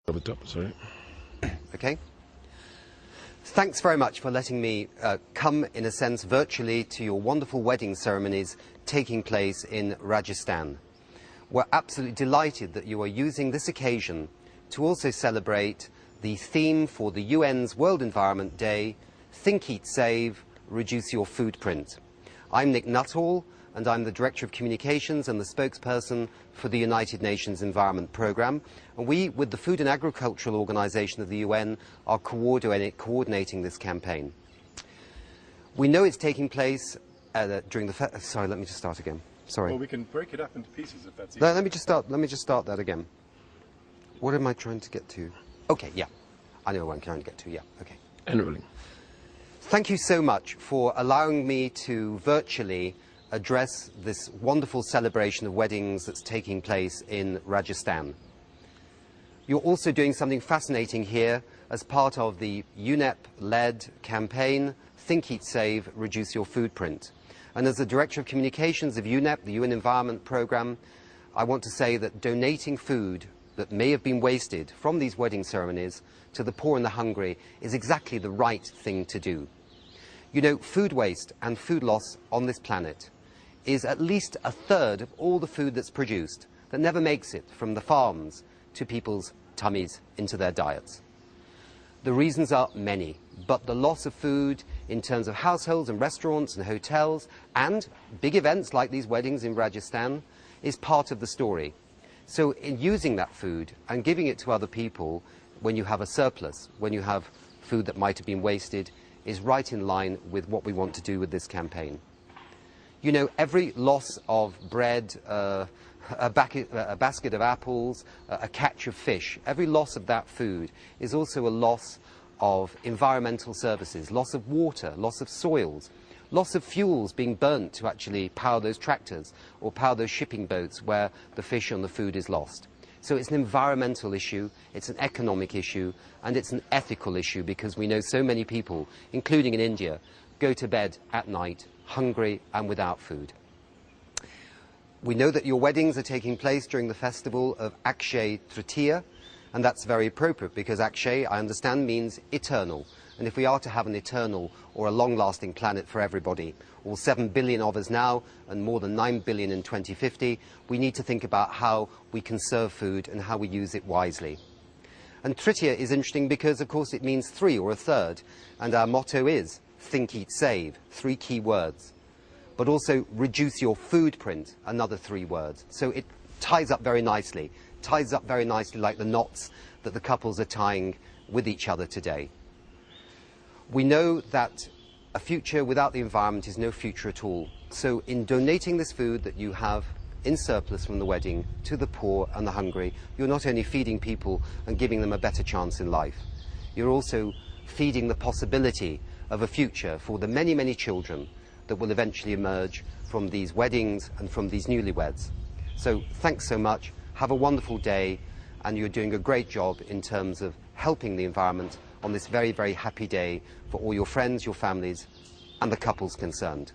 Over top, sorry. Okay. Thanks very much for letting me come, in a sense, virtually to your wonderful wedding ceremonies taking place in Rajasthan. We're absolutely delighted that you are using this occasion to also celebrate the theme for the UN's World Environment Day, Think, Eat, Save, Reduce Your Food Print. I'm Nick Nuttall, and I'm the Director of Communications and the spokesperson for the United Nations Environment Programme. And we, with the Food and Agricultural Organization of the UN, are coordinating this campaign. We know it's taking place during the... Sorry, let me just start again. Sorry. Well, we can break it up into pieces if that's easy. No, let me just start that again. What am I trying to get to? Okay, yeah. I know what I'm trying to get to, yeah. Okay. Enrolling. Thank you so much for allowing me to virtually address this wonderful celebration of weddings that's taking place in Rajasthan. You're also doing something fascinating here as part of the UNEP-led campaign, Think, Eat, Save, Reduce Your Food Print. And as the Director of Communications of UNEP, the UN Environment Programme, I want to say that donating food that may have been wasted from these wedding ceremonies to the poor and the hungry is exactly the right thing to do. You know, food waste and food loss on this planet is at least a third of all the food that's produced that never makes it from the farms to people's tummies into their diets. The reasons are many, but the loss of food in terms of households and restaurants and hotels and big events like these weddings in Rajasthan is part of the story. So in using that food and giving it to other people when you have a surplus, when you have food that might have been wasted, is right in line with what we want to do with this campaign. You know, every loss of bread, a basket of apples, a catch of fish, every loss of that food is also a loss of environmental services, loss of water, loss of soils, loss of fuels being burnt to actually power those tractors or power those shipping boats where the fish and the food is lost. So it's an environmental issue, it's an economic issue, and it's an ethical issue because we know so many people, including in India, go to bed at night hungry and without food. We know that your weddings are taking place during the festival of Akshay Tritiya, and that's very appropriate because Akshay, I understand, means eternal. And if we are to have an eternal or a long-lasting planet for everybody, all 7 billion of us now and more than 9 billion in 2050, we need to think about how we conserve food and how we use it wisely. And Tritiya is interesting because, of course, it means three or a third, and our motto is Think, Eat, Save, 3 key words. But also reduce your food print, another 3 words. So it ties up very nicely like the knots that the couples are tying with each other today. We know that a future without the environment is no future at all. So in donating this food that you have in surplus from the wedding to the poor and the hungry, you're not only feeding people and giving them a better chance in life, you're also feeding the possibility of a future for the many, many children that will eventually emerge from these weddings and from these newlyweds. So thanks so much, have a wonderful day, and you're doing a great job in terms of helping the environment on this very, very happy day for all your friends, your families, and the couples concerned.